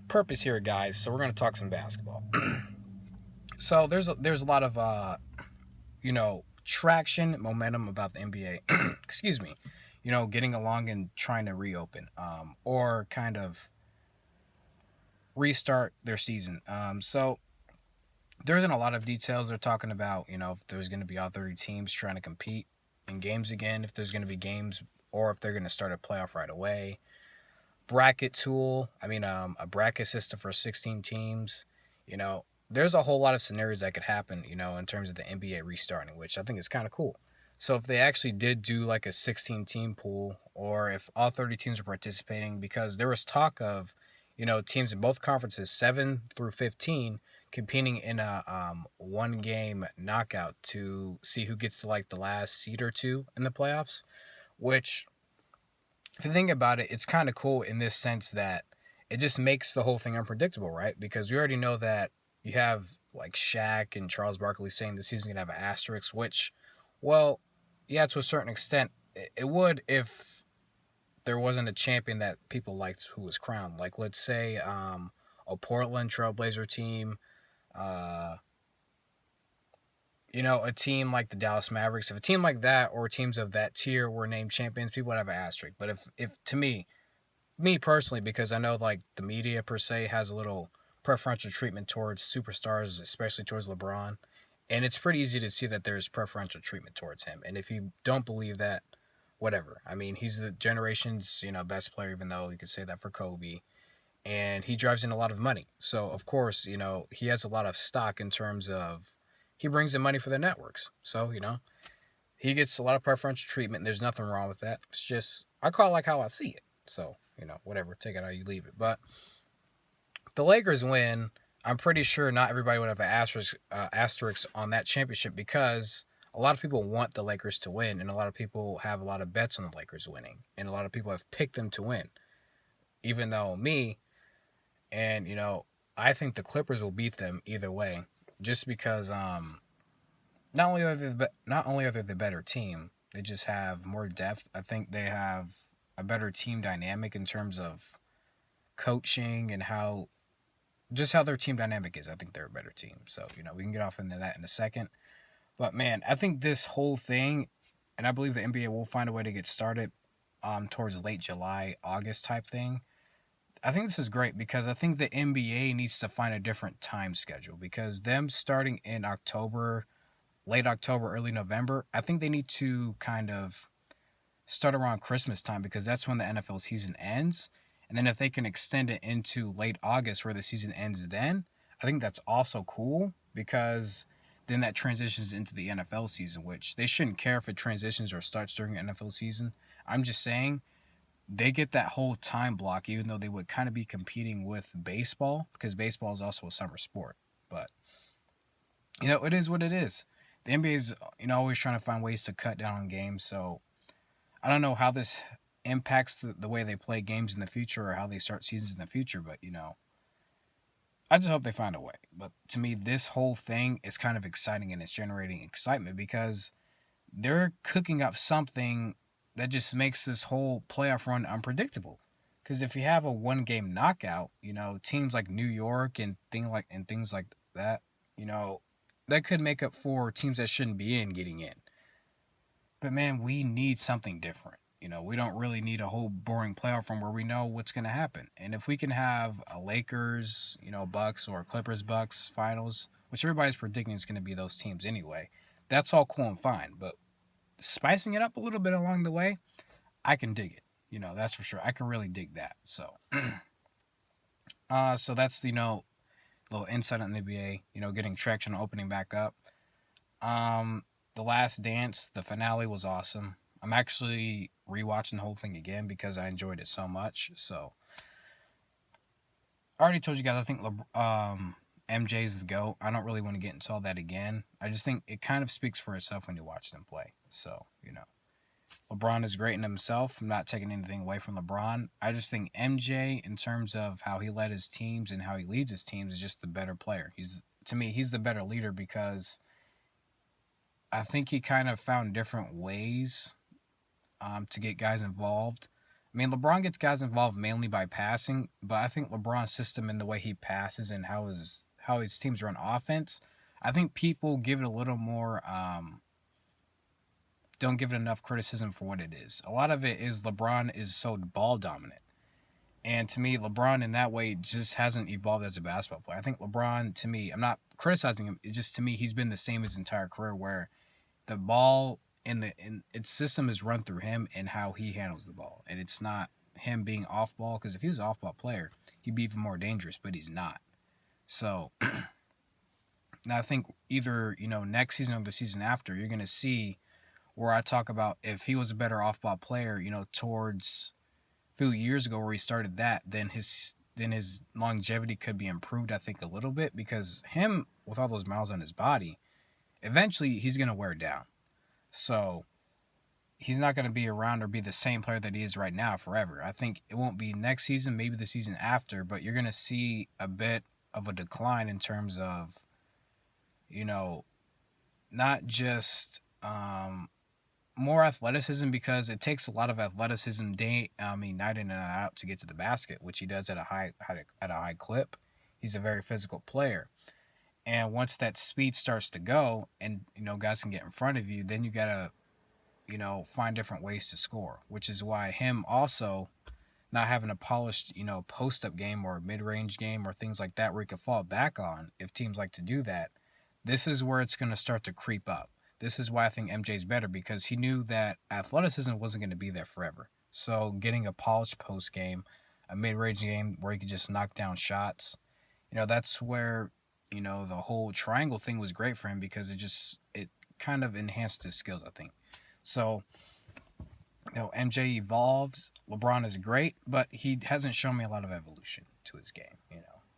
purpose here, guys. So we're gonna talk some basketball. So there's a lot of traction, momentum about the NBA. Excuse me. Getting along and trying to reopen, or kind of restart their season. So there isn't a lot of details they're talking about. If there's going to be all 30 teams trying to compete in games again, if there's going to be games, or if they're going to start a playoff right away. Bracket tool. A bracket system for 16 teams. There's a whole lot of scenarios that could happen. In terms of the NBA restarting, which I think is kind of cool. So if they actually did do like a 16 team pool, or if all 30 teams are participating, because there was talk of, teams in both conferences, 7 through 15, competing in a one game knockout to see who gets to like the last seed or two in the playoffs. Which, if you think about it, it's kind of cool in this sense that it just makes the whole thing unpredictable, right? Because we already know that you have like Shaq and Charles Barkley saying the season's gonna have an asterisk, which, well, yeah, to a certain extent, it would if there wasn't a champion that people liked who was crowned. Like, let's say a Portland Trailblazer team, uh, a team like the Dallas Mavericks. If a team like that or teams of that tier were named champions, people would have an asterisk. But if to me personally, because I know like the media per se has a little preferential treatment towards superstars, especially towards LeBron, and it's pretty easy to see that there's preferential treatment towards him. And if you don't believe that, whatever. He's the generation's best player, even though you could say that for Kobe, and he drives in a lot of money. So of course, he has a lot of stock in terms of he brings in money for the networks. So he gets a lot of preferential treatment. And there's nothing wrong with that. It's just I call it like how I see it. So whatever, take it how you leave it. But if the Lakers win, I'm pretty sure not everybody would have an asterisk on that championship, because a lot of people want the Lakers to win, and a lot of people have a lot of bets on the Lakers winning, and a lot of people have picked them to win. Even though me, and I think the Clippers will beat them either way, just because not only are they the better team, they just have more depth. I think they have a better team dynamic in terms of coaching and how their team dynamic is. I think they're a better team. So, we can get off into that in a second. But man, I think this whole thing, and I believe the NBA will find a way to get started towards late July, August type thing. I think this is great because I think the NBA needs to find a different time schedule, because them starting in October, late October, early November, I think they need to kind of start around Christmas time, because that's when the NFL season ends. And then if they can extend it into late August where the season ends then, I think that's also cool, because then that transitions into the NFL season, which they shouldn't care if it transitions or starts during the NFL season. I'm just saying they get that whole time block, even though they would kind of be competing with baseball, because baseball is also a summer sport. But, it is what it is. The NBA is, always trying to find ways to cut down on games. So I don't know how this impacts the way they play games in the future or how they start seasons in the future, but I just hope they find a way. But to me, this whole thing is kind of exciting, and it's generating excitement because they're cooking up something that just makes this whole playoff run unpredictable. Because if you have a one game knockout, teams like New York and things like that, you know, that could make up for teams that shouldn't be in getting in. But man, we need something different. We don't really need a whole boring playoff run where we know what's going to happen. And if we can have a Lakers, Bucks or Clippers Bucks finals, which everybody's predicting is going to be those teams anyway, that's all cool and fine. But spicing it up a little bit along the way, I can dig it. That's for sure. I can really dig that. So that's little insight on the NBA. Getting traction, opening back up. The Last Dance, the finale was awesome. I'm actually rewatching the whole thing again because I enjoyed it so much. So I already told you guys I think MJ is the GOAT. I don't really want to get into all that again. I just think it kind of speaks for itself when you watch them play. So, LeBron is great in himself. I'm not taking anything away from LeBron. I just think MJ, in terms of how he led his teams and how he leads his teams, is just the better player. To me, he's the better leader because I think he kind of found different ways to get guys involved. I mean, LeBron gets guys involved mainly by passing, but I think LeBron's system and the way he passes and how his teams run offense, I think people give it a little more don't give it enough criticism for what it is. A lot of it is LeBron is so ball dominant. And to me, LeBron in that way just hasn't evolved as a basketball player. I think LeBron, to me, I'm not criticizing him. It's just to me, he's been the same his entire career, where the ball in its system is run through him and how he handles the ball, and it's not him being off ball. Because if he was an off ball player, he'd be even more dangerous, but he's not. So now I think either next season or the season after, you're gonna see where I talk about if he was a better off ball player, towards a few years ago where he started that, then his longevity could be improved. I think a little bit because him with all those miles on his body, eventually he's gonna wear down. So he's not going to be around or be the same player that he is right now forever. I think it won't be next season, maybe the season after, but you're going to see a bit of a decline in terms of, you know, not just more athleticism, because it takes a lot of athleticism night in and out to get to the basket, which he does at a high clip. He's a very physical player. And once that speed starts to go and guys can get in front of you, then you got to find different ways to score, which is why him also not having a polished, post up game or mid range game or things like that where he could fall back on if teams like to do that. This is where it's going to start to creep up. This is why I think MJ's better, because he knew that athleticism wasn't going to be there forever. So getting a polished post game, a mid range game where he could just knock down shots, that's where, the whole triangle thing was great for him, because it kind of enhanced his skills, I think. So, MJ evolves. LeBron is great, but he hasn't shown me a lot of evolution to his game.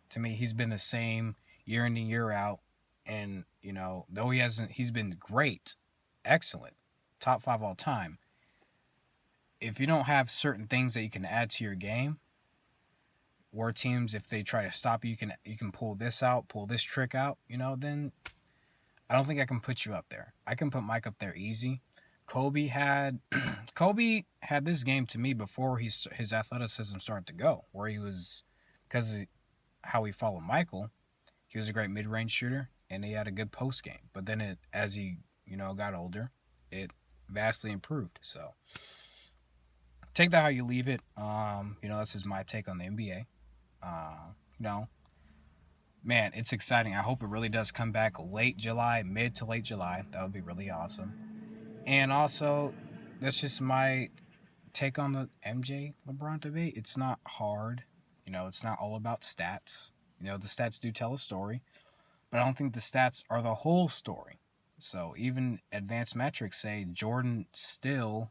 To me, he's been the same year in and year out. And, though he's been great, excellent, top five all time. If you don't have certain things that you can add to your game, where teams, if they try to stop you, you can pull this out, pull this trick out, then I don't think I can put you up there. I can put Mike up there easy. Kobe had Kobe had this game to me before his athleticism started to go, where he was, because of how he followed Michael, he was a great mid range shooter and he had a good post game. But then as he got older, it vastly improved. So take that how you leave it. This is my take on the NBA. You know, man, it's exciting. I hope it really does come back late July, mid to late July. That would be really awesome. And also, that's just my take on the MJ LeBron debate. It's not hard. It's not all about stats. The stats do tell a story, but I don't think the stats are the whole story. So even advanced metrics say Jordan still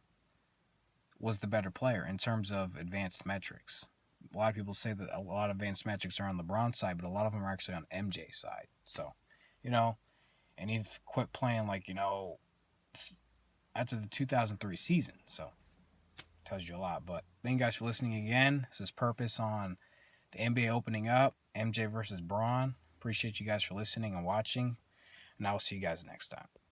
was the better player in terms of advanced metrics. A lot of people say that a lot of advanced metrics are on LeBron's side, but a lot of them are actually on MJ's side. So, and he quit playing after the 2003 season. So tells you a lot. But thank you guys for listening again. This is Purpose on the NBA opening up, MJ versus Braun. Appreciate you guys for listening and watching, and I will see you guys next time.